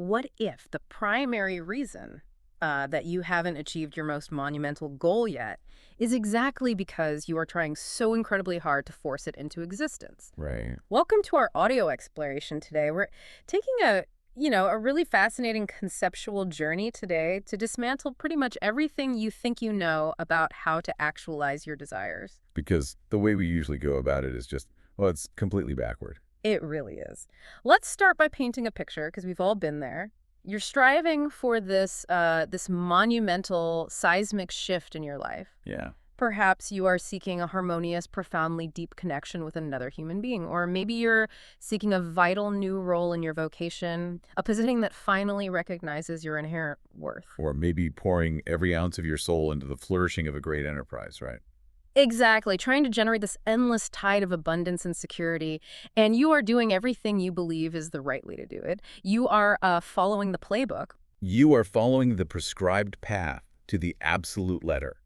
what if the primary reason that you haven't achieved your most monumental goal yet is exactly because you are trying so incredibly hard to force it into existence? Right. Welcome to our audio exploration today. We're taking a really fascinating conceptual journey today to dismantle pretty much everything you think you know about how to actualize your desires. Because the way we usually go about it is just, well, it's completely backward. It really is. Let's start by painting a picture, because we've all been there. You're striving for this monumental seismic shift in your life. Yeah. Perhaps you are seeking a harmonious, profoundly deep connection with another human being. Or maybe you're seeking a vital new role in your vocation, a positioning that finally recognizes your inherent worth. Or maybe pouring every ounce of your soul into the flourishing of a great enterprise, right? Exactly, trying to generate this endless tide of abundance and security, and you are doing everything you believe is the right way to do it. You are following the playbook. You are following the prescribed path to the absolute letter.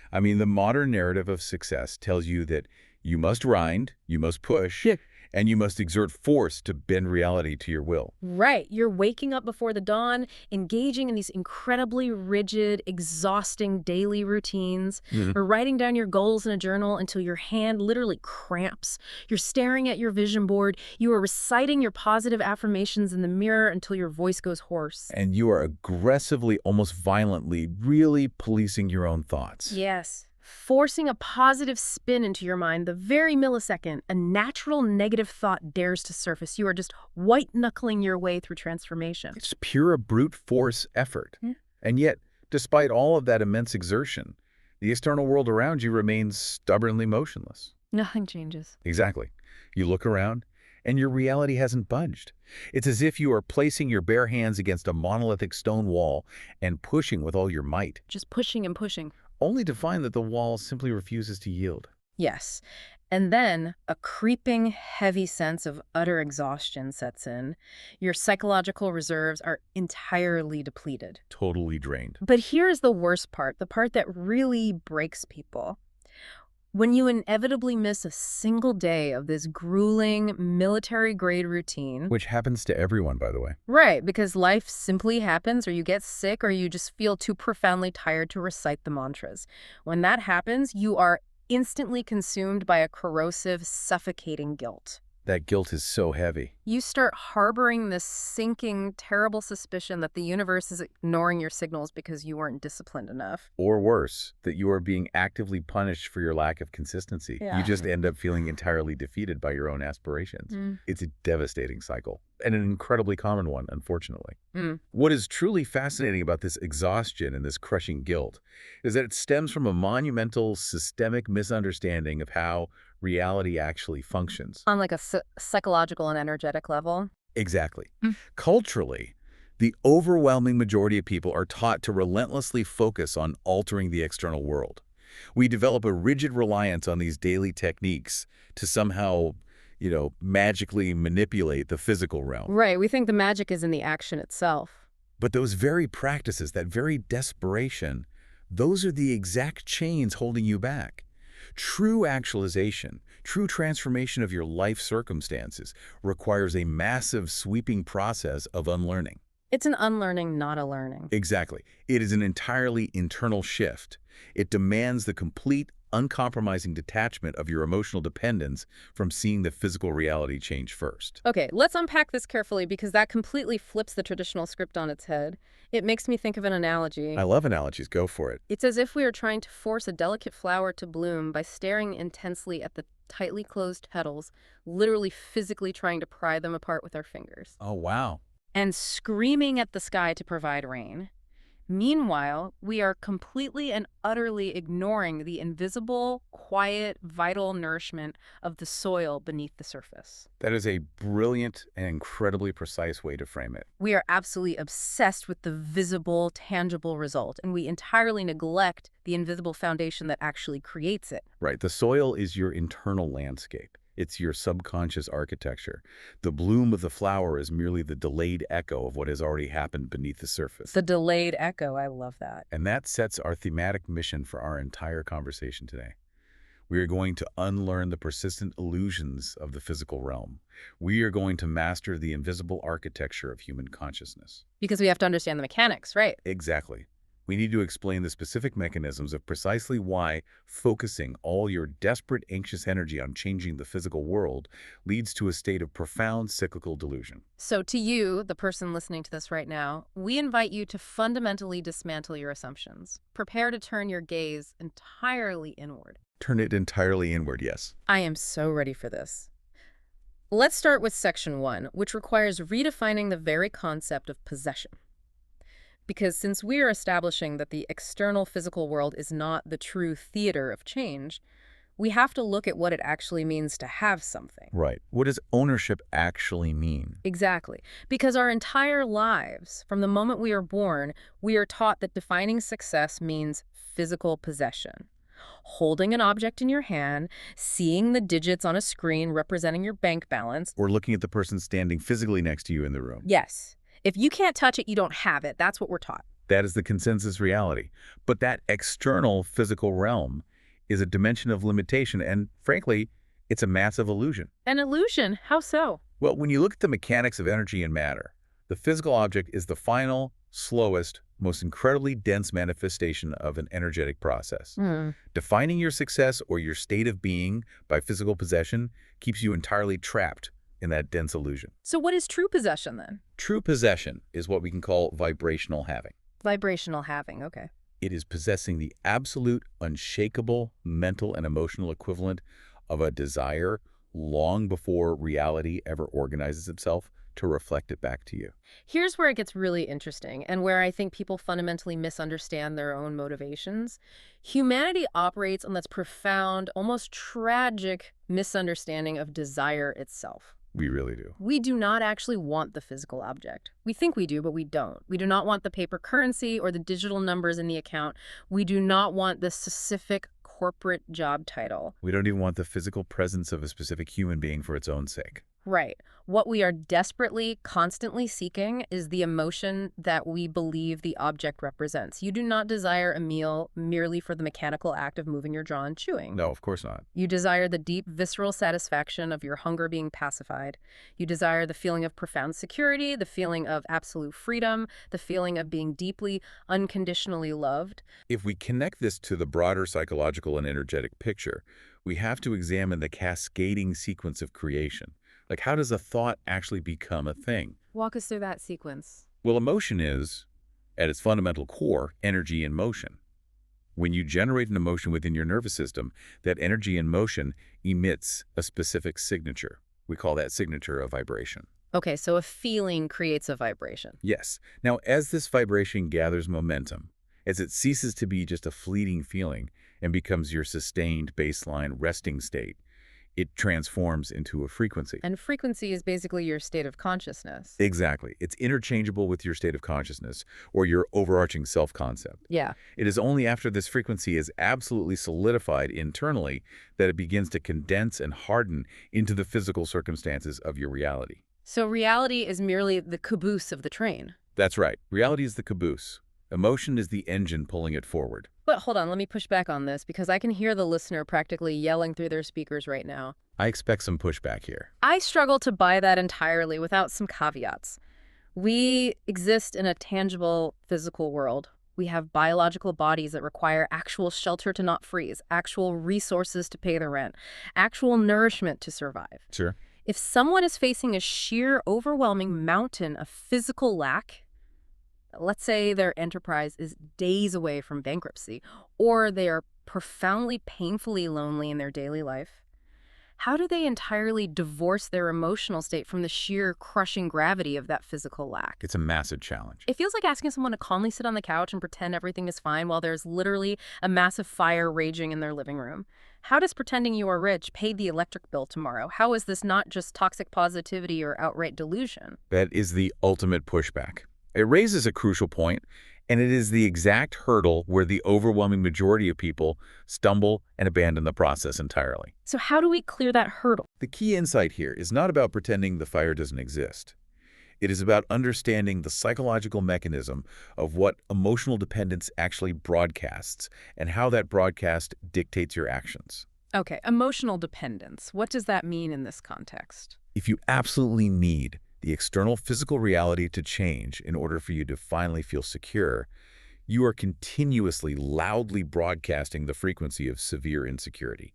I mean, the modern narrative of success tells you that you must grind, you must push, and you must exert force to bend reality to your will. Right, you're waking up before the dawn, engaging in these incredibly rigid, exhausting daily routines, or writing down your goals in a journal until your hand literally cramps. You're staring at your vision board. You are reciting your positive affirmations in the mirror until your voice goes hoarse. And you are aggressively, almost violently, really policing your own thoughts. Yes. Forcing a positive spin into your mind the very millisecond a natural negative thought dares to surface. You are just white-knuckling your way through transformation. It's pure brute force effort. Yeah. And yet, despite all of that immense exertion, the external world around you remains stubbornly motionless. Nothing changes. Exactly. You look around, and your reality hasn't budged. It's as if you are placing your bare hands against a monolithic stone wall and pushing with all your might, Just pushing and pushing. only to find that the wall simply refuses to yield. Yes. And then a creeping, heavy sense of utter exhaustion sets in. Your psychological reserves are entirely depleted. Totally drained. But here's the worst part, the part that really breaks people. When you inevitably miss a single day of this grueling, military-grade routine. Which happens to everyone, by the way. Right, because life simply happens, or you get sick, or you just feel too profoundly tired to recite the mantras. When that happens, you are instantly consumed by a corrosive, suffocating guilt. That guilt is so heavy. You start harboring this sinking, terrible suspicion that the universe is ignoring your signals because you weren't disciplined enough. Or worse, that you are being actively punished for your lack of consistency. Yeah. You just end up feeling entirely defeated by your own aspirations. It's a devastating cycle, and an incredibly common one, unfortunately. What is truly fascinating about this exhaustion and this crushing guilt is that it stems from a monumental systemic misunderstanding of how reality actually functions. On like a psychological and energetic level. Exactly. Culturally, the overwhelming majority of people are taught to relentlessly focus on altering the external world. We develop a rigid reliance on these daily techniques to somehow, magically manipulate the physical realm. Right, we think the magic is in the action itself. But those very practices, that very desperation, those are the exact chains holding you back. True actualization, true transformation of your life circumstances requires a massive, sweeping process of unlearning. It's an unlearning, not a learning. Exactly. It is an entirely internal shift. It demands the complete, uncompromising detachment of your emotional dependence from seeing the physical reality change first. Okay, let's unpack this carefully because that completely flips the traditional script on its head. It makes me think of an analogy. I love analogies. Go for it. It's as if we are trying to force a delicate flower to bloom by staring intensely at the tightly closed petals, literally physically trying to pry them apart with our fingers. Oh, wow. And screaming at the sky to provide rain. Meanwhile, we are completely and utterly ignoring the invisible, quiet, vital nourishment of the soil beneath the surface. That is a brilliant and incredibly precise way to frame it. We are absolutely obsessed with the visible, tangible result, and we entirely neglect the invisible foundation that actually creates it. Right. The soil is your internal landscape. It's your subconscious architecture. The bloom of the flower is merely the delayed echo of what has already happened beneath the surface. The delayed echo, I love that. And that sets our thematic mission for our entire conversation today. We are going to unlearn the persistent illusions of the physical realm. We are going to master the invisible architecture of human consciousness. Because we have to understand the mechanics, right? Exactly. We need to explain the specific mechanisms of precisely why focusing all your desperate, anxious energy on changing the physical world leads to a state of profound cyclical delusion. So to you, the person listening to this right now, we invite you to fundamentally dismantle your assumptions. Prepare to turn your gaze entirely inward. Turn it entirely inward, yes. I am so ready for this. Let's start with section 1, which requires redefining the very concept of possession. Because since we are establishing that the external physical world is not the true theater of change, we have to look at what it actually means to have something. Right. What does ownership actually mean? Exactly. Because our entire lives, from the moment we are born, we are taught that defining success means physical possession. Holding an object in your hand, seeing the digits on a screen representing your bank balance. Or looking at the person standing physically next to you in the room. Yes. If you can't touch it, you don't have it. That's what we're taught. That is the consensus reality. But that external physical realm is a dimension of limitation, and frankly, it's a massive illusion. An illusion? How so? Well, when you look at the mechanics of energy and matter, the physical object is the final, slowest, most incredibly dense manifestation of an energetic process. Defining your success or your state of being by physical possession keeps you entirely trapped in that dense illusion. So what is true possession then? True possession is what we can call vibrational having. Vibrational having, okay. It is possessing the absolute, unshakable mental and emotional equivalent of a desire long before reality ever organizes itself to reflect it back to you. Here's where it gets really interesting and where I think people fundamentally misunderstand their own motivations. Humanity operates on this profound, almost tragic misunderstanding of desire itself. We really do. We do not actually want the physical object. We think we do, but we don't. We do not want the paper currency or the digital numbers in the account. We do not want the specific corporate job title. We don't even want the physical presence of a specific human being for its own sake. Right. What we are desperately, constantly seeking is the emotion that we believe the object represents. You do not desire a meal merely for the mechanical act of moving your jaw and chewing. No, of course not. You desire the deep, visceral satisfaction of your hunger being pacified. You desire the feeling of profound security, the feeling of absolute freedom, the feeling of being deeply, unconditionally loved. If we connect this to the broader psychological and energetic picture, we have to examine the cascading sequence of creation. Like, how does a thought actually become a thing? Walk us through that sequence. Well, emotion is, at its fundamental core, energy in motion. When you generate an emotion within your nervous system, that energy in motion emits a specific signature. We call that signature a vibration. Okay, so a feeling creates a vibration. Yes. Now, as this vibration gathers momentum, as it ceases to be just a fleeting feeling and becomes your sustained baseline resting state, it transforms into a frequency. And frequency is basically your state of consciousness. Exactly. It's interchangeable with your state of consciousness or your overarching self-concept. Yeah. It is only after this frequency is absolutely solidified internally that it begins to condense and harden into the physical circumstances of your reality. So reality is merely the caboose of the train. That's right. Reality is the caboose. Emotion is the engine pulling it forward. But hold on, let me push back on this because I can hear the listener practically yelling through their speakers right now. I expect some pushback here. I struggle to buy that entirely without some caveats. We exist in a tangible physical world. We have biological bodies that require actual shelter to not freeze, actual resources to pay the rent, actual nourishment to survive. Sure. If someone is facing a sheer, overwhelming mountain of physical lack, let's say their enterprise is days away from bankruptcy, or they are profoundly, painfully lonely in their daily life, how do they entirely divorce their emotional state from the sheer crushing gravity of that physical lack? It's a massive challenge. It feels like asking someone to calmly sit on the couch and pretend everything is fine while there's literally a massive fire raging in their living room. How does pretending you are rich pay the electric bill tomorrow? How is this not just toxic positivity or outright delusion? That is the ultimate pushback. It raises a crucial point, and it is the exact hurdle where the overwhelming majority of people stumble and abandon the process entirely. So how do we clear that hurdle? The key insight here is not about pretending the fire doesn't exist. It is about understanding the psychological mechanism of what emotional dependence actually broadcasts and how that broadcast dictates your actions. Okay, emotional dependence. What does that mean in this context? If you absolutely need the external physical reality to change in order for you to finally feel secure, you are continuously loudly broadcasting the frequency of severe insecurity.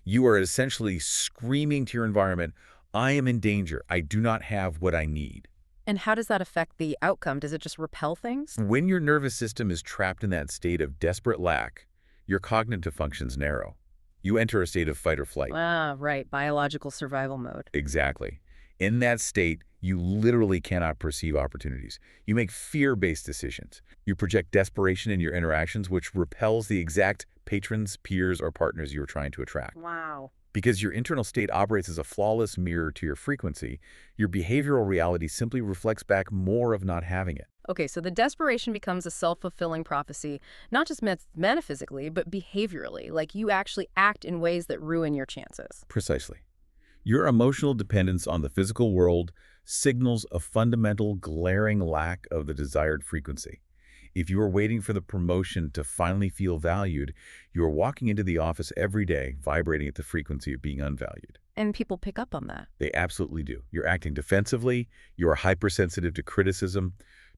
You are essentially screaming to your environment, I am in danger. I do not have what I need. And how does that affect the outcome? Does it just repel things? When your nervous system is trapped in that state of desperate lack, your cognitive functions narrow. You enter a state of fight or flight. Ah, right. Biological survival mode. Exactly. In that state, you literally cannot perceive opportunities. You make fear-based decisions. You project desperation in your interactions, which repels the exact patrons, peers, or partners you are trying to attract. Wow. Because your internal state operates as a flawless mirror to your frequency, your behavioral reality simply reflects back more of not having it. Okay, so the desperation becomes a self-fulfilling prophecy, not just metaphysically, but behaviorally, like you actually act in ways that ruin your chances. Precisely. Your emotional dependence on the physical world signals a fundamental, glaring lack of the desired frequency. If you are waiting for the promotion to finally feel valued, you are walking into the office every day vibrating at the frequency of being unvalued. And people pick up on that. They absolutely do. You're acting defensively. You are hypersensitive to criticism.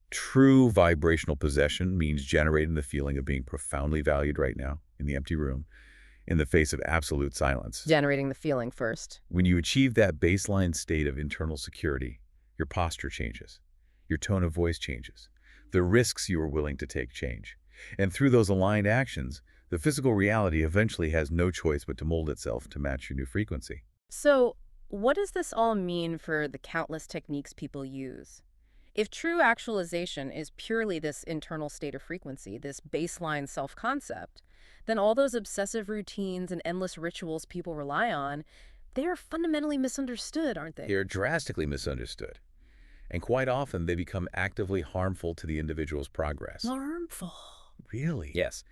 True vibrational possession means generating the feeling of being profoundly valued right now in the empty room, in the face of absolute silence. Generating the feeling first. When you achieve that baseline state of internal security, your posture changes. Your tone of voice changes. The risks you are willing to take change. And through those aligned actions, the physical reality eventually has no choice but to mold itself to match your new frequency. So, what does this all mean for the countless techniques people use? If true actualization is purely this internal state of frequency, this baseline self-concept, then all those obsessive routines and endless rituals people rely on, they are fundamentally misunderstood, aren't they? They are drastically misunderstood. And quite often, they become actively harmful to the individual's progress. Harmful. Really? Yes.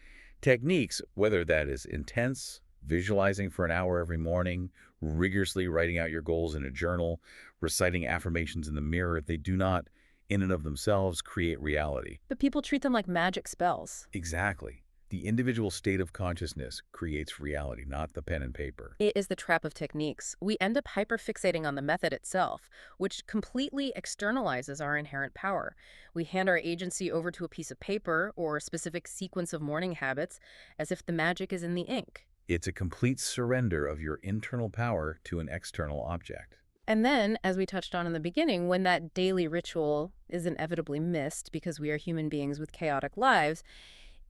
Techniques, whether that is intense, visualizing for an hour every morning, rigorously writing out your goals in a journal, reciting affirmations in the mirror, they do not, in and of themselves, create reality. But people treat them like magic spells. Exactly. The individual state of consciousness creates reality, not the pen and paper. It is the trap of techniques. We end up hyperfixating on the method itself, which completely externalizes our inherent power. We hand our agency over to a piece of paper or a specific sequence of morning habits as if the magic is in the ink. It's a complete surrender of your internal power to an external object. And then, as we touched on in the beginning, when that daily ritual is inevitably missed because we are human beings with chaotic lives,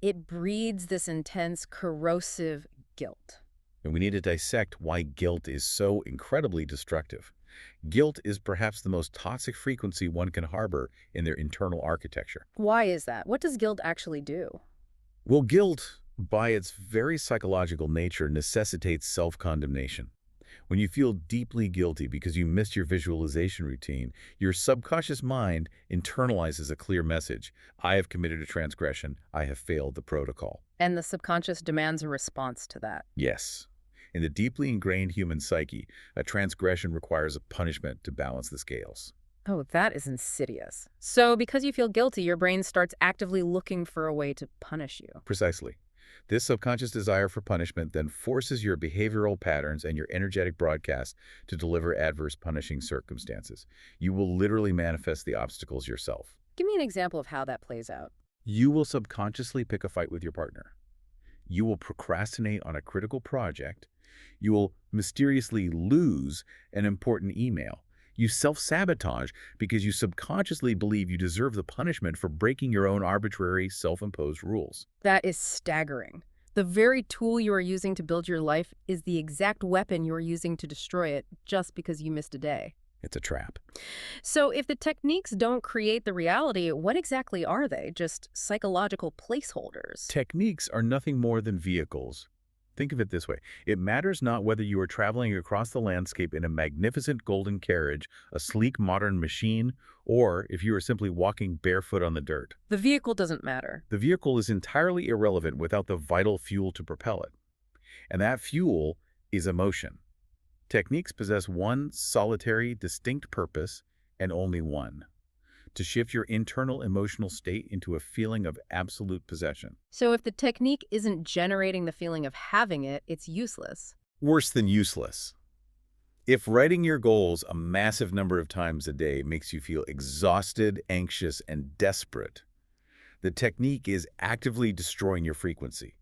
it breeds this intense, corrosive guilt. And we need to dissect why guilt is so incredibly destructive. Guilt is perhaps the most toxic frequency one can harbor in their internal architecture. Why is that? What does guilt actually do? Well, guilt, by its very psychological nature, necessitates self-condemnation. When you feel deeply guilty because you missed your visualization routine, your subconscious mind internalizes a clear message. I have committed a transgression. I have failed the protocol. And the subconscious demands a response to that. Yes. In the deeply ingrained human psyche, a transgression requires a punishment to balance the scales. Oh, that is insidious. So because you feel guilty, your brain starts actively looking for a way to punish you. Precisely. This subconscious desire for punishment then forces your behavioral patterns and your energetic broadcast to deliver adverse punishing circumstances. You will literally manifest the obstacles yourself. Give me an example of how that plays out. You will subconsciously pick a fight with your partner. You will procrastinate on a critical project. You will mysteriously lose an important email. You self-sabotage because you subconsciously believe you deserve the punishment for breaking your own arbitrary, self-imposed rules. That is staggering. The very tool you are using to build your life is the exact weapon you are using to destroy it just because you missed a day. It's a trap. So if the techniques don't create the reality, what exactly are they? Just psychological placeholders? Techniques are nothing more than vehicles. Think of it this way. It matters not whether you are traveling across the landscape in a magnificent golden carriage, a sleek modern machine, or if you are simply walking barefoot on the dirt. The vehicle doesn't matter. The vehicle is entirely irrelevant without the vital fuel to propel it. And that fuel is emotion. Techniques possess one solitary, distinct purpose, and only one: to shift your internal emotional state into a feeling of absolute possession. So if the technique isn't generating the feeling of having it, it's useless. Worse than useless. If writing your goals a massive number of times a day makes you feel exhausted, anxious, and desperate, the technique is actively destroying your frequency.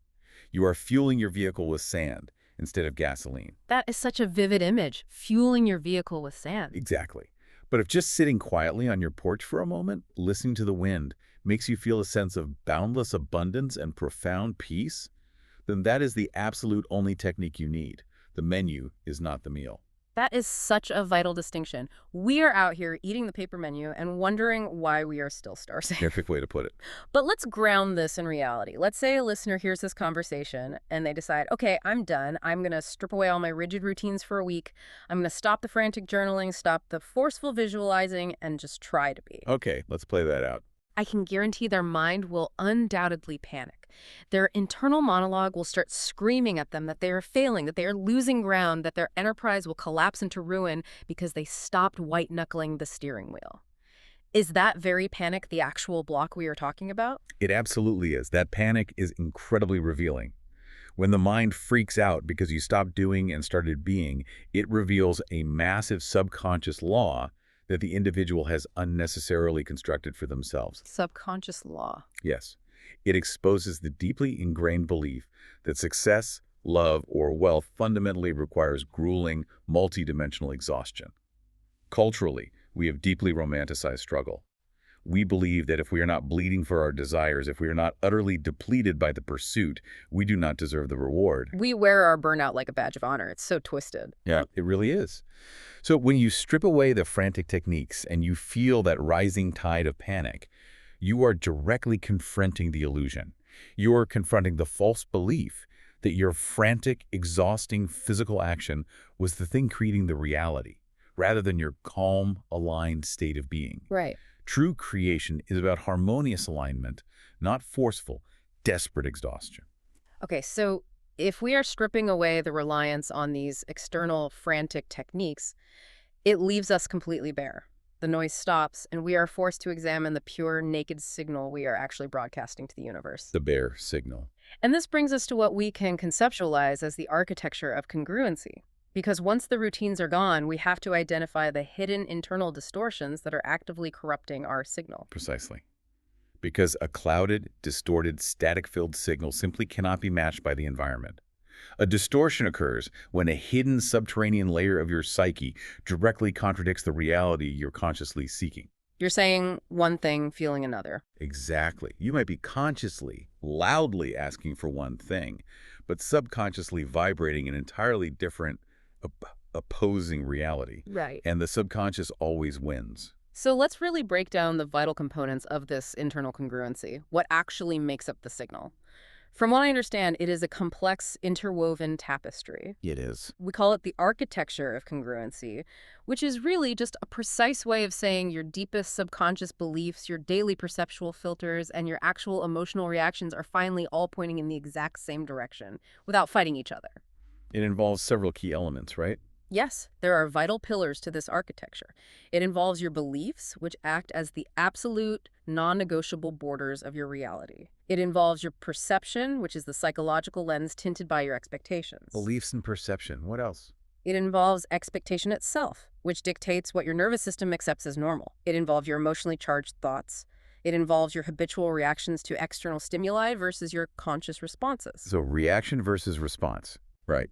You are fueling your vehicle with sand instead of gasoline. That is such a vivid image, fueling your vehicle with sand. Exactly. But if just sitting quietly on your porch for a moment, listening to the wind, makes you feel a sense of boundless abundance and profound peace, then that is the absolute only technique you need. The menu is not the meal. That is such a vital distinction. We are out here eating the paper menu and wondering why we are still starving. Perfect way to put it. But let's ground this in reality. Let's say a listener hears this conversation and they decide, okay, I'm done. I'm going to strip away all my rigid routines for a week. I'm going to stop the frantic journaling, stop the forceful visualizing, and just try to be. Okay, let's play that out. I can guarantee their mind will undoubtedly panic. Their internal monologue will start screaming at them that they are failing, that they are losing ground, that their enterprise will collapse into ruin because they stopped white-knuckling the steering wheel. Is that very panic the actual block we are talking about? It absolutely is. That panic is incredibly revealing. When the mind freaks out because you stopped doing and started being, it reveals a massive subconscious law that the individual has unnecessarily constructed for themselves. Subconscious law. Yes. It exposes the deeply ingrained belief that success, love, or wealth fundamentally requires grueling, multidimensional exhaustion. Culturally, we have deeply romanticized struggle. We believe that if we are not bleeding for our desires, if we are not utterly depleted by the pursuit, we do not deserve the reward. We wear our burnout like a badge of honor. It's so twisted. Yeah, it really is. So when you strip away the frantic techniques and you feel that rising tide of panic, you are directly confronting the illusion. You are confronting the false belief that your frantic, exhausting physical action was the thing creating the reality, rather than your calm, aligned state of being. Right. True creation is about harmonious alignment, not forceful, desperate exhaustion. Okay, so if we are stripping away the reliance on these external frantic techniques, it leaves us completely bare. The noise stops, and we are forced to examine the pure, naked signal we are actually broadcasting to the universe. The bare signal. And this brings us to what we can conceptualize as the architecture of congruency. Because once the routines are gone, we have to identify the hidden internal distortions that are actively corrupting our signal. Precisely. Because a clouded, distorted, static-filled signal simply cannot be matched by the environment. A distortion occurs when a hidden subterranean layer of your psyche directly contradicts the reality you're consciously seeking. You're saying one thing, feeling another. Exactly. You might be consciously, loudly asking for one thing, but subconsciously vibrating an entirely different, opposing reality. Right. And the subconscious always wins. So let's really break down the vital components of this internal congruency, what actually makes up the signal. From what I understand, it is a complex, interwoven tapestry. It is. We call it the architecture of congruency, which is really just a precise way of saying your deepest subconscious beliefs, your daily perceptual filters, and your actual emotional reactions are finally all pointing in the exact same direction without fighting each other. It involves several key elements, right? Yes, there are vital pillars to this architecture. It involves your beliefs, which act as the absolute, non-negotiable borders of your reality. It involves your perception, which is the psychological lens tinted by your expectations. Beliefs and perception. What else? It involves expectation itself, which dictates what your nervous system accepts as normal. It involves your emotionally charged thoughts. It involves your habitual reactions to external stimuli versus your conscious responses. So reaction versus response. Right.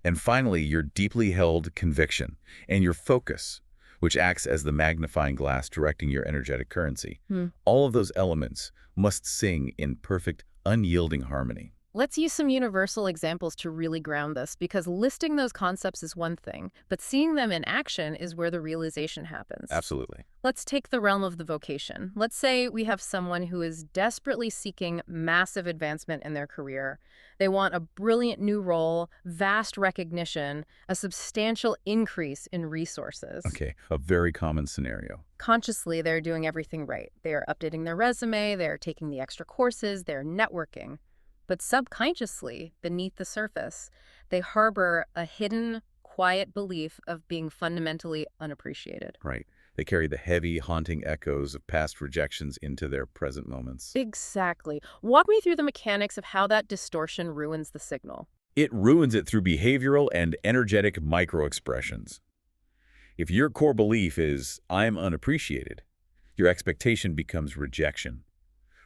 And finally, your deeply held conviction and your focus, which acts as the magnifying glass directing your energetic currency. All of those elements must sing in perfect, unyielding harmony. Let's use some universal examples to really ground this, because listing those concepts is one thing, but seeing them in action is where the realization happens. Absolutely. Let's take the realm of the vocation. Let's say we have someone who is desperately seeking massive advancement in their career. They want a brilliant new role, vast recognition, a substantial increase in resources. Okay, a very common scenario. Consciously, they're doing everything right. They are updating their resume, they're taking the extra courses, they're networking. But subconsciously, beneath the surface, they harbor a hidden, quiet belief of being fundamentally unappreciated. Right. They carry the heavy, haunting echoes of past rejections into their present moments. Exactly. Walk me through the mechanics of how that distortion ruins the signal. It ruins it through behavioral and energetic microexpressions. If your core belief is, I'm unappreciated, your expectation becomes rejection.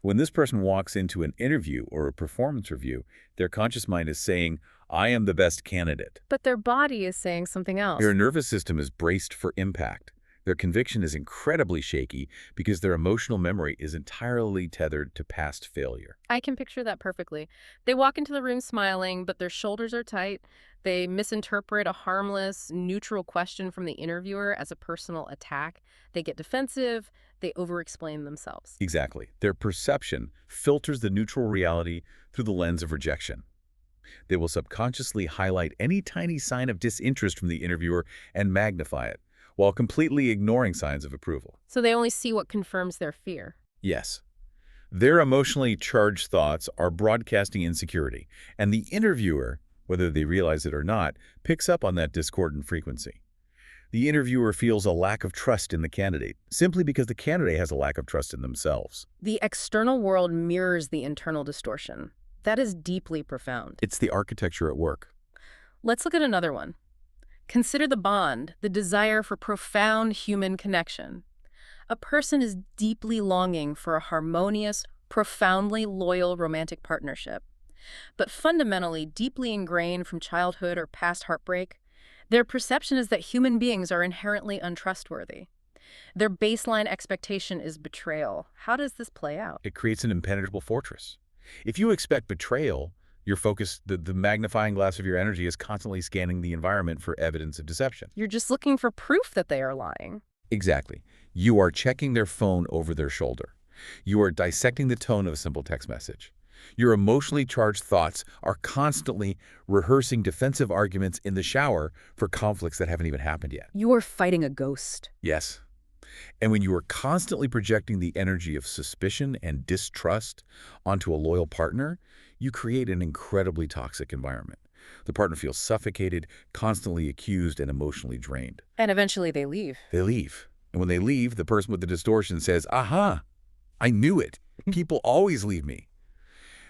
When this person walks into an interview or a performance review, their conscious mind is saying, I am the best candidate. But their body is saying something else. Their nervous system is braced for impact. Their conviction is incredibly shaky because their emotional memory is entirely tethered to past failure. I can picture that perfectly. They walk into the room smiling, but their shoulders are tight. They misinterpret a harmless, neutral question from the interviewer as a personal attack. They get defensive. They over-explain themselves. Exactly. Their perception filters the neutral reality through the lens of rejection. They will subconsciously highlight any tiny sign of disinterest from the interviewer and magnify it, while completely ignoring signs of approval. So they only see what confirms their fear. Yes. Their emotionally charged thoughts are broadcasting insecurity, and the interviewer, whether they realize it or not, picks up on that discordant frequency. The interviewer feels a lack of trust in the candidate, simply because the candidate has a lack of trust in themselves. The external world mirrors the internal distortion. That is deeply profound. It's the architecture at work. Let's look at another one. Consider the bond, the desire for profound human connection. A person is deeply longing for a harmonious, profoundly loyal romantic partnership. But fundamentally, deeply ingrained from childhood or past heartbreak, their perception is that human beings are inherently untrustworthy. Their baseline expectation is betrayal. How does this play out? It creates an impenetrable fortress. If you expect betrayal, your focus, the magnifying glass of your energy, is constantly scanning the environment for evidence of deception. You're just looking for proof that they are lying. Exactly. You are checking their phone over their shoulder. You are dissecting the tone of a simple text message. Your emotionally charged thoughts are constantly rehearsing defensive arguments in the shower for conflicts that haven't even happened yet. You are fighting a ghost. Yes. And when you are constantly projecting the energy of suspicion and distrust onto a loyal partner, you create an incredibly toxic environment. The partner feels suffocated, constantly accused, and emotionally drained. And eventually they leave. They leave. And when they leave, the person with the distortion says, aha, I knew it. People always leave me.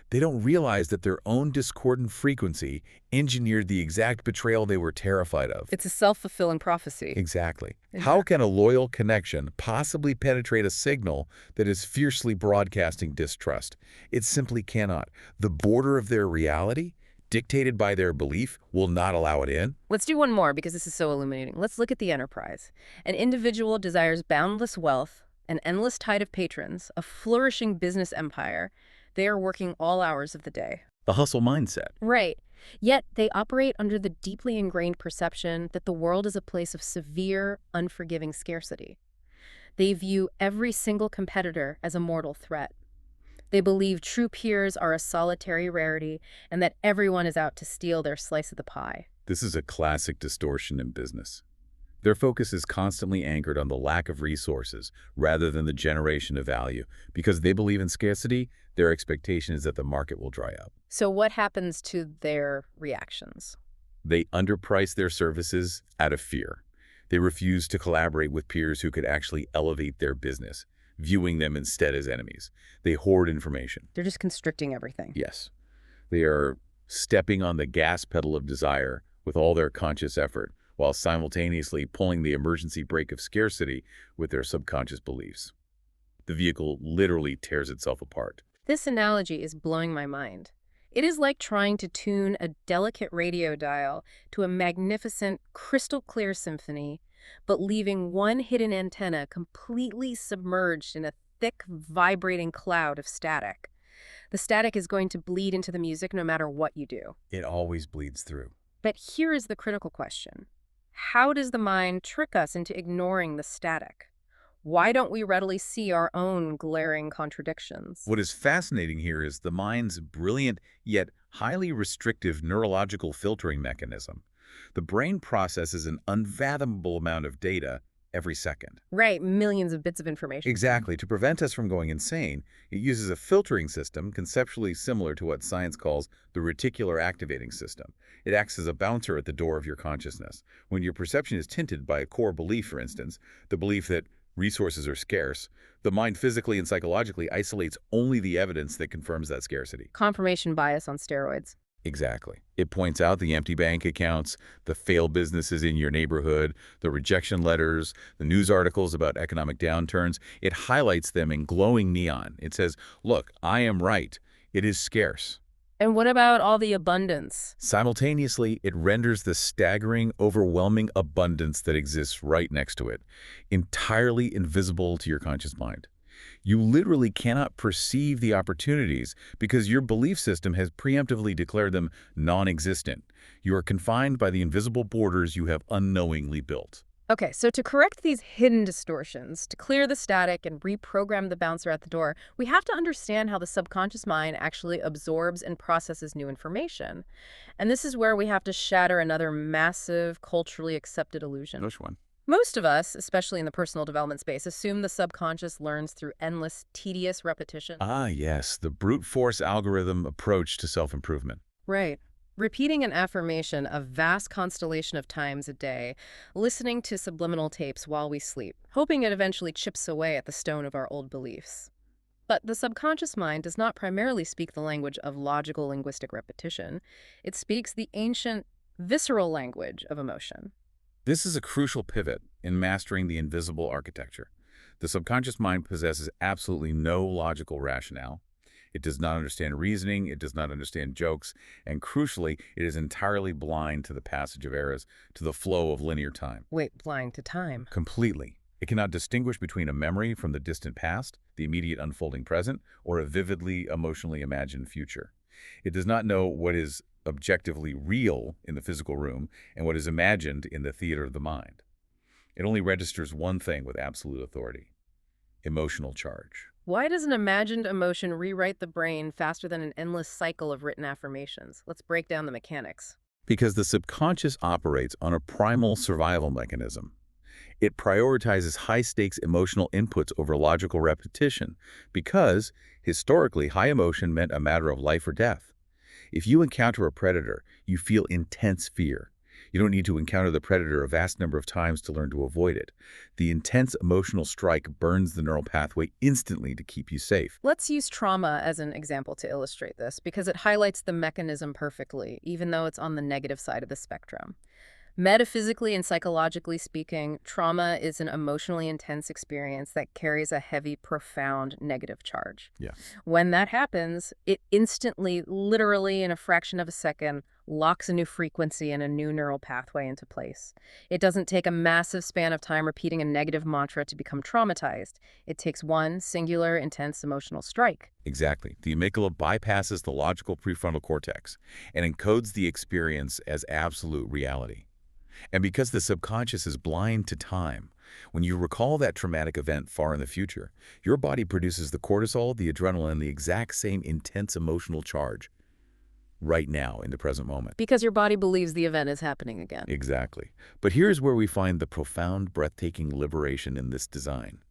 They don't realize that their own discordant frequency engineered the exact betrayal they were terrified of. It's a self-fulfilling prophecy. Exactly. How can a loyal connection possibly penetrate a signal that is fiercely broadcasting distrust? It simply cannot. The border of their reality, dictated by their belief, will not allow it in. Let's do one more because this is so illuminating. Let's look at the enterprise. An individual desires boundless wealth, an endless tide of patrons, a flourishing business empire. They are working all hours of the day. The hustle mindset. Right. Yet they operate under the deeply ingrained perception that the world is a place of severe, unforgiving scarcity. They view every single competitor as a mortal threat. They believe true peers are a solitary rarity and that everyone is out to steal their slice of the pie. This is a classic distortion in business. Their focus is constantly anchored on the lack of resources rather than the generation of value. Because they believe in scarcity, their expectation is that the market will dry up. So what happens to their reactions? They underprice their services out of fear. They refuse to collaborate with peers who could actually elevate their business, viewing them instead as enemies. They hoard information. They're just constricting everything. Yes. They are stepping on the gas pedal of desire with all their conscious effort, while simultaneously pulling the emergency brake of scarcity with their subconscious beliefs. The vehicle literally tears itself apart. This analogy is blowing my mind. It is like trying to tune a delicate radio dial to a magnificent, crystal-clear symphony, but leaving one hidden antenna completely submerged in a thick, vibrating cloud of static. The static is going to bleed into the music no matter what you do. It always bleeds through. But here is the critical question. How does the mind trick us into ignoring the static? Why don't we readily see our own glaring contradictions? What is fascinating here is the mind's brilliant yet highly restrictive neurological filtering mechanism. The brain processes an unfathomable amount of data every second. Right, millions of bits of information. Exactly. To prevent us from going insane, it uses a filtering system conceptually similar to what science calls the reticular activating system. It acts as a bouncer at the door of your consciousness. When your perception is tinted by a core belief, for instance, the belief that resources are scarce, the mind physically and psychologically isolates only the evidence that confirms that scarcity. Confirmation bias on steroids. Exactly. It points out the empty bank accounts, the failed businesses in your neighborhood, the rejection letters, the news articles about economic downturns. It highlights them in glowing neon. It says, look, I am right. It is scarce. And what about all the abundance? Simultaneously, it renders the staggering, overwhelming abundance that exists right next to it entirely invisible to your conscious mind. You literally cannot perceive the opportunities because your belief system has preemptively declared them non-existent. You are confined by the invisible borders you have unknowingly built. Okay, so to correct these hidden distortions, to clear the static and reprogram the bouncer at the door, we have to understand how the subconscious mind actually absorbs and processes new information. And this is where we have to shatter another massive, culturally accepted illusion. Which one? Most of us, especially in the personal development space, assume the subconscious learns through endless, tedious repetition. Ah, yes, the brute force algorithm approach to self-improvement. Right. Repeating an affirmation a vast constellation of times a day, listening to subliminal tapes while we sleep, hoping it eventually chips away at the stone of our old beliefs. But the subconscious mind does not primarily speak the language of logical linguistic repetition. It speaks the ancient, visceral language of emotion. This is a crucial pivot in mastering the invisible architecture. The subconscious mind possesses absolutely no logical rationale. It does not understand reasoning, it does not understand jokes, and crucially, it is entirely blind to the passage of eras, to the flow of linear time. Wait, blind to time. Completely. It cannot distinguish between a memory from the distant past, the immediate unfolding present, or a vividly, emotionally imagined future. It does not know what is objectively real in the physical room and what is imagined in the theater of the mind. It only registers one thing with absolute authority: emotional charge. Why does an imagined emotion rewrite the brain faster than an endless cycle of written affirmations? Let's break down the mechanics. Because the subconscious operates on a primal survival mechanism. It prioritizes high-stakes emotional inputs over logical repetition because, historically, high emotion meant a matter of life or death. If you encounter a predator, you feel intense fear. You don't need to encounter the predator a vast number of times to learn to avoid it. The intense emotional strike burns the neural pathway instantly to keep you safe. Let's use trauma as an example to illustrate this, because it highlights the mechanism perfectly, even though it's on the negative side of the spectrum. Metaphysically and psychologically speaking, trauma is an emotionally intense experience that carries a heavy, profound negative charge. Yeah. When that happens, it instantly, literally in a fraction of a second, locks a new frequency and a new neural pathway into place. It doesn't take a massive span of time repeating a negative mantra to become traumatized. It takes one singular, intense emotional strike. Exactly. The amygdala bypasses the logical prefrontal cortex and encodes the experience as absolute reality. And because the subconscious is blind to time, when you recall that traumatic event far in the future, your body produces the cortisol, the adrenaline, the exact same intense emotional charge right now in the present moment. Because your body believes the event is happening again. Exactly. But here's where we find the profound, breathtaking liberation in this design.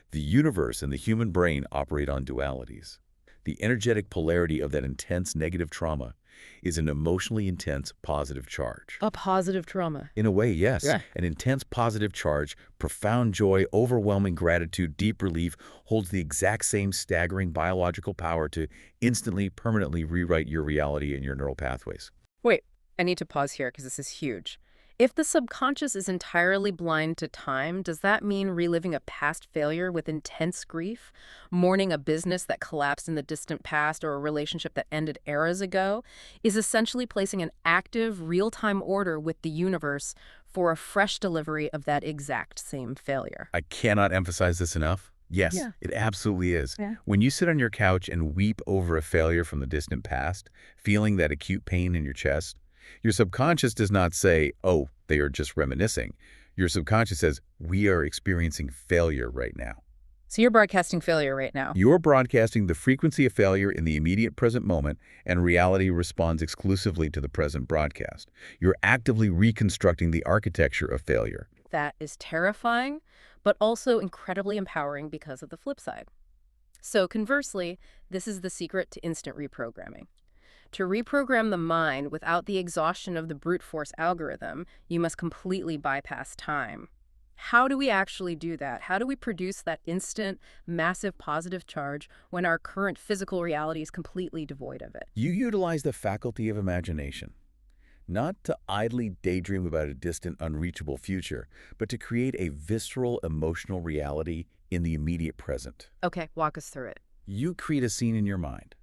The universe and the human brain operate on dualities. The energetic polarity of that intense negative trauma is an emotionally intense positive charge. A positive trauma. In a way, yes. Yeah. An intense positive charge, profound joy, overwhelming gratitude, deep relief holds the exact same staggering biological power to instantly, permanently rewrite your reality and your neural pathways. Wait, I need to pause here because this is huge. If the subconscious is entirely blind to time, does that mean reliving a past failure with intense grief? Mourning a business that collapsed in the distant past or a relationship that ended eras ago? Is essentially placing an active, real-time order with the universe for a fresh delivery of that exact same failure? I cannot emphasize this enough. Yes, Yeah. it absolutely is. Yeah. When you sit on your couch and weep over a failure from the distant past, feeling that acute pain in your chest, your subconscious does not say, oh, they are just reminiscing. Your subconscious says, we are experiencing failure right now. So you're broadcasting failure right now. You're broadcasting the frequency of failure in the immediate present moment, and reality responds exclusively to the present broadcast. You're actively reconstructing the architecture of failure. That is terrifying, but also incredibly empowering because of the flip side. So conversely, this is the secret to instant reprogramming. To reprogram the mind without the exhaustion of the brute force algorithm, you must completely bypass time. How do we actually do that? How do we produce that instant, massive positive charge when our current physical reality is completely devoid of it? You utilize the faculty of imagination, not to idly daydream about a distant, unreachable future, but to create a visceral, emotional reality in the immediate present. Okay, walk us through it. You create a scene in your mind.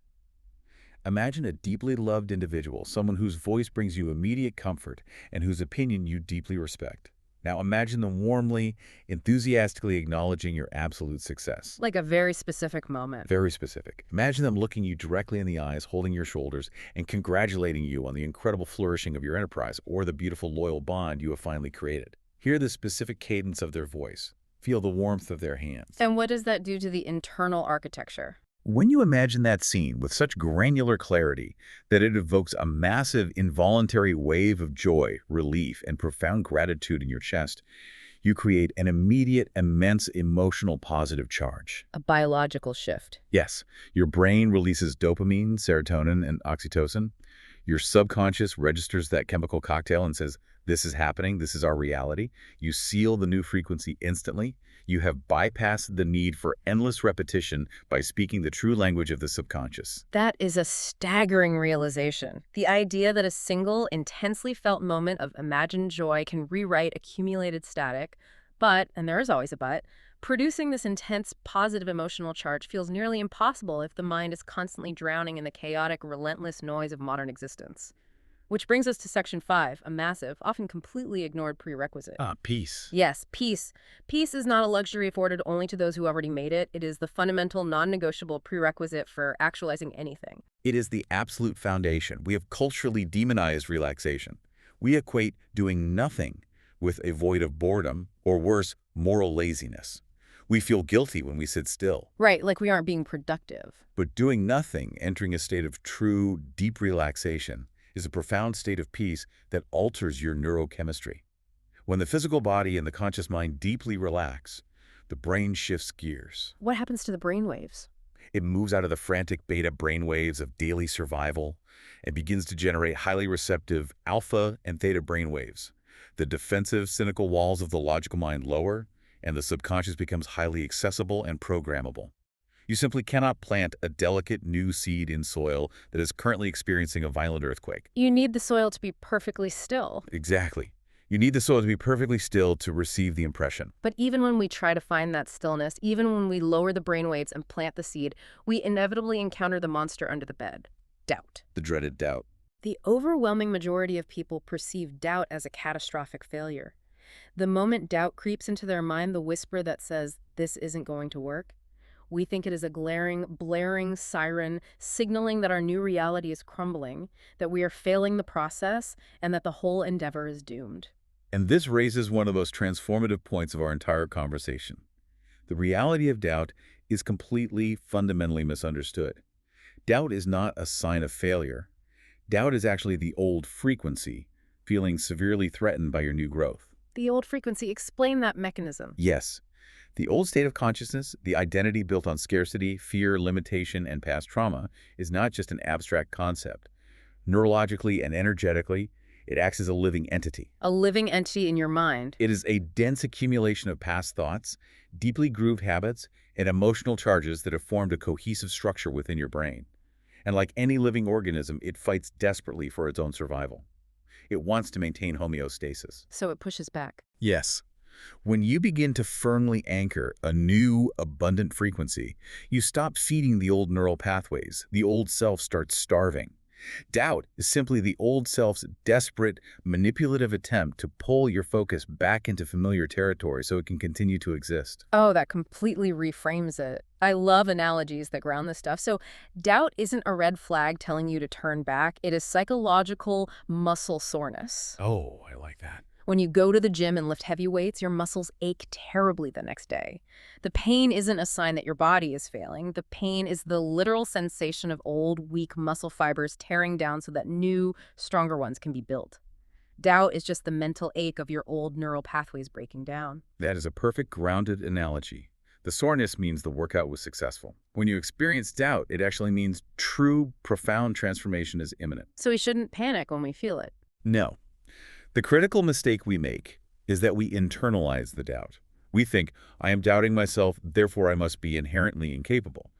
Imagine a deeply loved individual, someone whose voice brings you immediate comfort and whose opinion you deeply respect. Now imagine them warmly, enthusiastically acknowledging your absolute success. Like a very specific moment. Very specific. Imagine them looking you directly in the eyes, holding your shoulders, and congratulating you on the incredible flourishing of your enterprise or the beautiful loyal bond you have finally created. Hear the specific cadence of their voice. Feel the warmth of their hands. And what does that do to the internal architecture? When you imagine that scene with such granular clarity that it evokes a massive involuntary wave of joy, relief, and profound gratitude in your chest, you create an immediate, immense emotional positive charge. A biological shift. Yes, your brain releases dopamine, serotonin, and oxytocin. Your subconscious registers that chemical cocktail and says, this is happening, this is our reality. You seal the new frequency instantly. You have bypassed the need for endless repetition by speaking the true language of the subconscious. That is a staggering realization. The idea that a single, intensely felt moment of imagined joy can rewrite accumulated static, but, and there is always a but, producing this intense, positive emotional charge feels nearly impossible if the mind is constantly drowning in the chaotic, relentless noise of modern existence. Which brings us to Section 5, a massive, often completely ignored prerequisite. Peace. Yes, peace. Peace is not a luxury afforded only to those who already made it. It is the fundamental, non-negotiable prerequisite for actualizing anything. It is the absolute foundation. We have culturally demonized relaxation. We equate doing nothing with a void of boredom, or worse, moral laziness. We feel guilty when we sit still. Right, like we aren't being productive. But doing nothing, entering a state of true, deep relaxation, is a profound state of peace that alters your neurochemistry. When the physical body and the conscious mind deeply relax, the brain shifts gears. What happens to the brain waves? It moves out of the frantic beta brainwaves of daily survival and begins to generate highly receptive alpha and theta brainwaves. The defensive, cynical walls of the logical mind lower, and the subconscious becomes highly accessible and programmable. You simply cannot plant a delicate new seed in soil that is currently experiencing a violent earthquake. You need the soil to be perfectly still. Exactly. You need the soil to be perfectly still to receive the impression. But even when we try to find that stillness, even when we lower the brainwaves and plant the seed, we inevitably encounter the monster under the bed. Doubt. The dreaded doubt. The overwhelming majority of people perceive doubt as a catastrophic failure. The moment doubt creeps into their mind, the whisper that says, this isn't going to work, we think it is a glaring, blaring siren signaling that our new reality is crumbling, that we are failing the process, and that the whole endeavor is doomed. And this raises one of the most transformative points of our entire conversation. The reality of doubt is completely, fundamentally misunderstood. Doubt is not a sign of failure. Doubt is actually the old frequency, feeling severely threatened by your new growth. The old frequency, explain that mechanism. Yes. The old state of consciousness, the identity built on scarcity, fear, limitation, and past trauma, is not just an abstract concept. Neurologically and energetically, it acts as a living entity. A living entity in your mind. It is a dense accumulation of past thoughts, deeply grooved habits, and emotional charges that have formed a cohesive structure within your brain. And like any living organism, it fights desperately for its own survival. It wants to maintain homeostasis. So it pushes back. Yes. When you begin to firmly anchor a new, abundant frequency, you stop feeding the old neural pathways. The old self starts starving. Doubt is simply the old self's desperate, manipulative attempt to pull your focus back into familiar territory so it can continue to exist. Oh, that completely reframes it. I love analogies that ground this stuff. So doubt isn't a red flag telling you to turn back. It is psychological muscle soreness. Oh, I like that. When you go to the gym and lift heavy weights, your muscles ache terribly the next day. The pain isn't a sign that your body is failing. The pain is the literal sensation of old, weak muscle fibers tearing down so that new, stronger ones can be built. Doubt is just the mental ache of your old neural pathways breaking down. That is a perfect grounded analogy. The soreness means the workout was successful. When you experience doubt, it actually means true, profound transformation is imminent. So we shouldn't panic when we feel it. No. The critical mistake we make is that we internalize the doubt. We think, I am doubting myself, therefore I must be inherently incapable.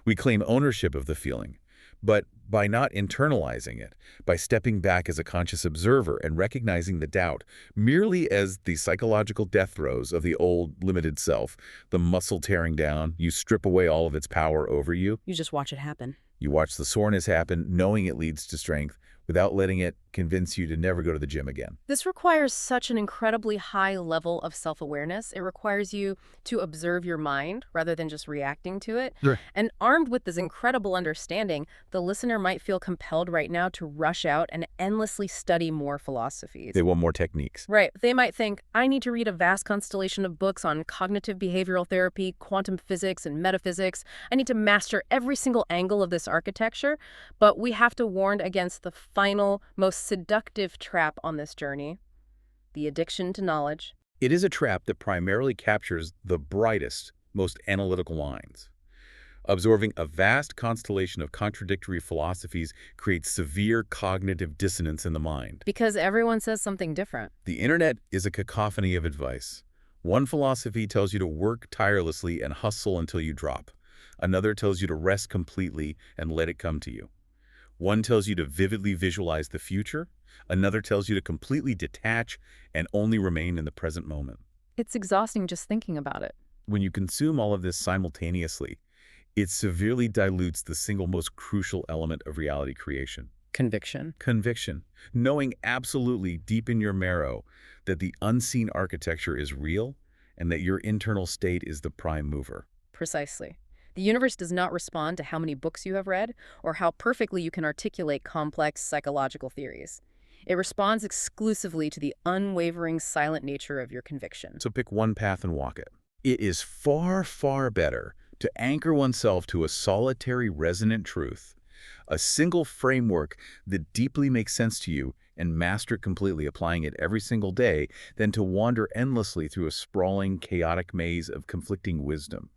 We claim ownership of the feeling, but by not internalizing it, by stepping back as a conscious observer and recognizing the doubt merely as the psychological death throes of the old limited self, the muscle tearing down, you strip away all of its power over you. You just watch it happen. You watch the soreness happen, knowing it leads to strength, without letting it convince you to never go to the gym again. This requires such an incredibly high level of self-awareness. It requires you to observe your mind rather than just reacting to it. Sure. And armed with this incredible understanding, the listener might feel compelled right now to rush out and endlessly study more philosophies. They want more techniques. Right. They might think, I need to read a vast constellation of books on cognitive behavioral therapy, quantum physics, and metaphysics. I need to master every single angle of this architecture. But we have to warn against the final, most seductive trap on this journey, the addiction to knowledge. It is a trap that primarily captures the brightest, most analytical minds. Absorbing a vast constellation of contradictory philosophies creates severe cognitive dissonance in the mind. Because everyone says something different. The internet is a cacophony of advice. One philosophy tells you to work tirelessly and hustle until you drop. Another tells you to rest completely and let it come to you. One tells you to vividly visualize the future. Another tells you to completely detach and only remain in the present moment. It's exhausting just thinking about it. When you consume all of this simultaneously, it severely dilutes the single most crucial element of reality creation. Conviction. Conviction. Knowing absolutely deep in your marrow that the unseen architecture is real and that your internal state is the prime mover. Precisely. The universe does not respond to how many books you have read or how perfectly you can articulate complex psychological theories. It responds exclusively to the unwavering silent nature of your conviction. So pick one path and walk it. It is far, far better to anchor oneself to a solitary resonant truth, a single framework that deeply makes sense to you and master completely applying it every single day than to wander endlessly through a sprawling, chaotic maze of conflicting wisdom.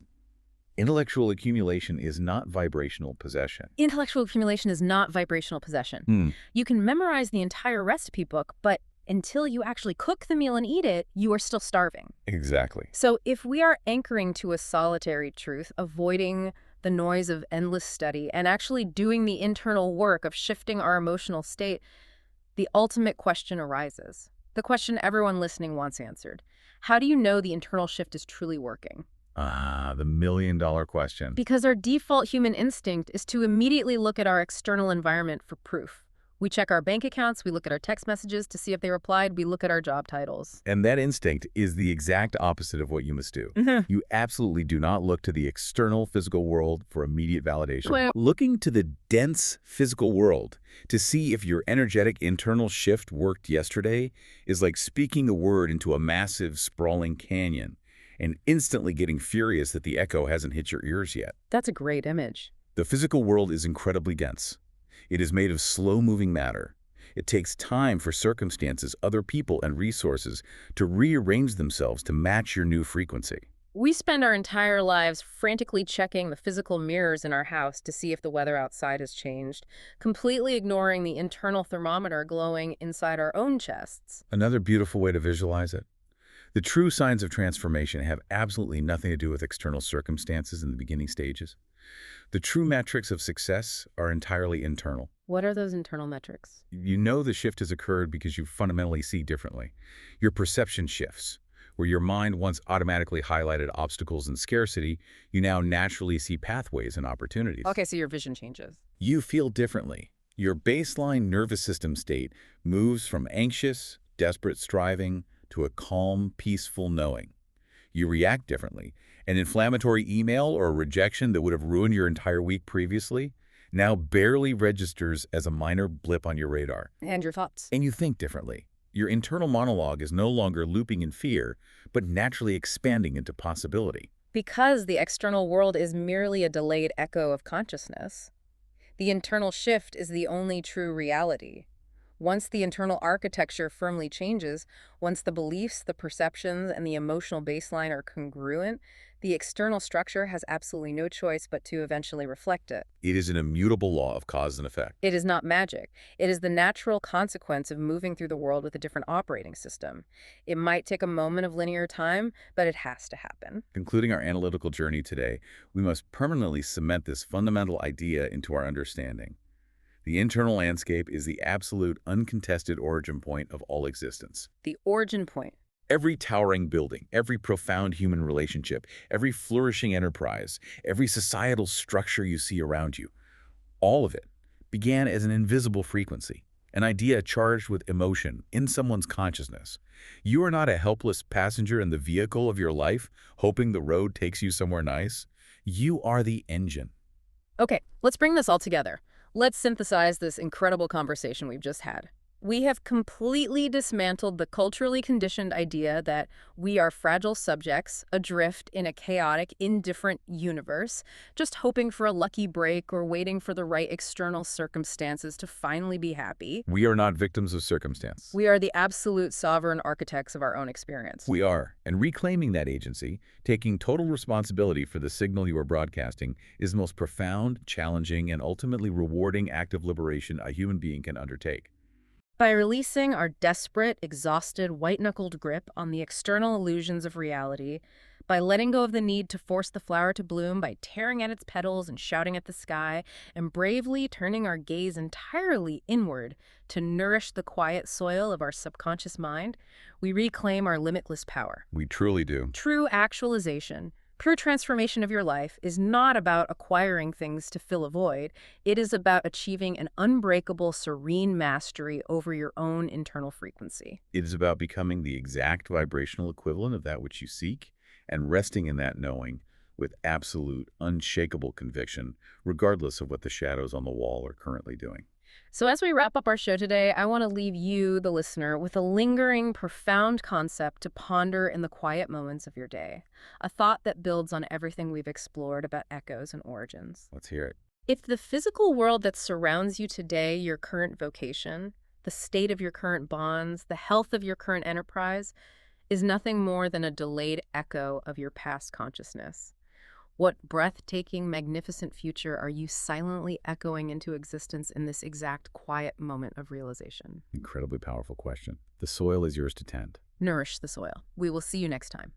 Intellectual accumulation is not vibrational possession. Intellectual accumulation is not vibrational possession. You can memorize the entire recipe book, but until you actually cook the meal and eat it, you are still starving. Exactly. So if we are anchoring to a solitary truth, avoiding the noise of endless study, and actually doing the internal work of shifting our emotional state, the ultimate question arises. The question everyone listening wants answered. How do you know the internal shift is truly working? The million-dollar question. Because our default human instinct is to immediately look at our external environment for proof. We check our bank accounts, we look at our text messages to see if they replied, we look at our job titles. And that instinct is the exact opposite of what you must do. You absolutely do not look to the external physical world for immediate validation. Well, looking to the dense physical world to see if your energetic internal shift worked yesterday is like speaking a word into a massive, sprawling canyon and instantly getting furious that the echo hasn't hit your ears yet. That's a great image. The physical world is incredibly dense. It is made of slow-moving matter. It takes time for circumstances, other people, and resources to rearrange themselves to match your new frequency. We spend our entire lives frantically checking the physical mirrors in our house to see if the weather outside has changed, completely ignoring the internal thermometer glowing inside our own chests. Another beautiful way to visualize it. The true signs of transformation have absolutely nothing to do with external circumstances in the beginning stages. The true metrics of success are entirely internal. What are those internal metrics? You know the shift has occurred because you fundamentally see differently. Your perception shifts. Where your mind once automatically highlighted obstacles and scarcity, you now naturally see pathways and opportunities. Okay, so your vision changes. You feel differently. Your baseline nervous system state moves from anxious, desperate striving to a calm, peaceful knowing. You react differently. An inflammatory email or a rejection that would have ruined your entire week previously now barely registers as a minor blip on your radar. And your thoughts. And you think differently. Your internal monologue is no longer looping in fear, but naturally expanding into possibility. Because the external world is merely a delayed echo of consciousness, the internal shift is the only true reality. Once the internal architecture firmly changes, once the beliefs, the perceptions, and the emotional baseline are congruent, the external structure has absolutely no choice but to eventually reflect it. It is an immutable law of cause and effect. It is not magic. It is the natural consequence of moving through the world with a different operating system. It might take a moment of linear time, but it has to happen. Concluding our analytical journey today, we must permanently cement this fundamental idea into our understanding. The internal landscape is the absolute, uncontested origin point of all existence. The origin point. Every towering building, every profound human relationship, every flourishing enterprise, every societal structure you see around you, all of it began as an invisible frequency, an idea charged with emotion in someone's consciousness. You are not a helpless passenger in the vehicle of your life, hoping the road takes you somewhere nice. You are the engine. Okay, let's bring this all together. Let's synthesize this incredible conversation we've just had. We have completely dismantled the culturally conditioned idea that we are fragile subjects adrift in a chaotic, indifferent universe, just hoping for a lucky break or waiting for the right external circumstances to finally be happy. We are not victims of circumstance. We are the absolute sovereign architects of our own experience. We are. And reclaiming that agency, taking total responsibility for the signal you are broadcasting, is the most profound, challenging, and ultimately rewarding act of liberation a human being can undertake. By releasing our desperate, exhausted, white-knuckled grip on the external illusions of reality, by letting go of the need to force the flower to bloom by tearing at its petals and shouting at the sky, and bravely turning our gaze entirely inward to nourish the quiet soil of our subconscious mind, we reclaim our limitless power. We truly do. True actualization, pure transformation of your life is not about acquiring things to fill a void. It is about achieving an unbreakable, serene mastery over your own internal frequency. It is about becoming the exact vibrational equivalent of that which you seek and resting in that knowing with absolute, unshakable conviction, regardless of what the shadows on the wall are currently doing. So as we wrap up our show today, I want to leave you, the listener, with a lingering, profound concept to ponder in the quiet moments of your day. A thought that builds on everything we've explored about echoes and origins. Let's hear it. If the physical world that surrounds you today, your current vocation, the state of your current bonds, the health of your current enterprise, is nothing more than a delayed echo of your past consciousness, what breathtaking, magnificent future are you silently echoing into existence in this exact quiet moment of realization? Incredibly powerful question. The soil is yours to tend. Nourish the soil. We will see you next time.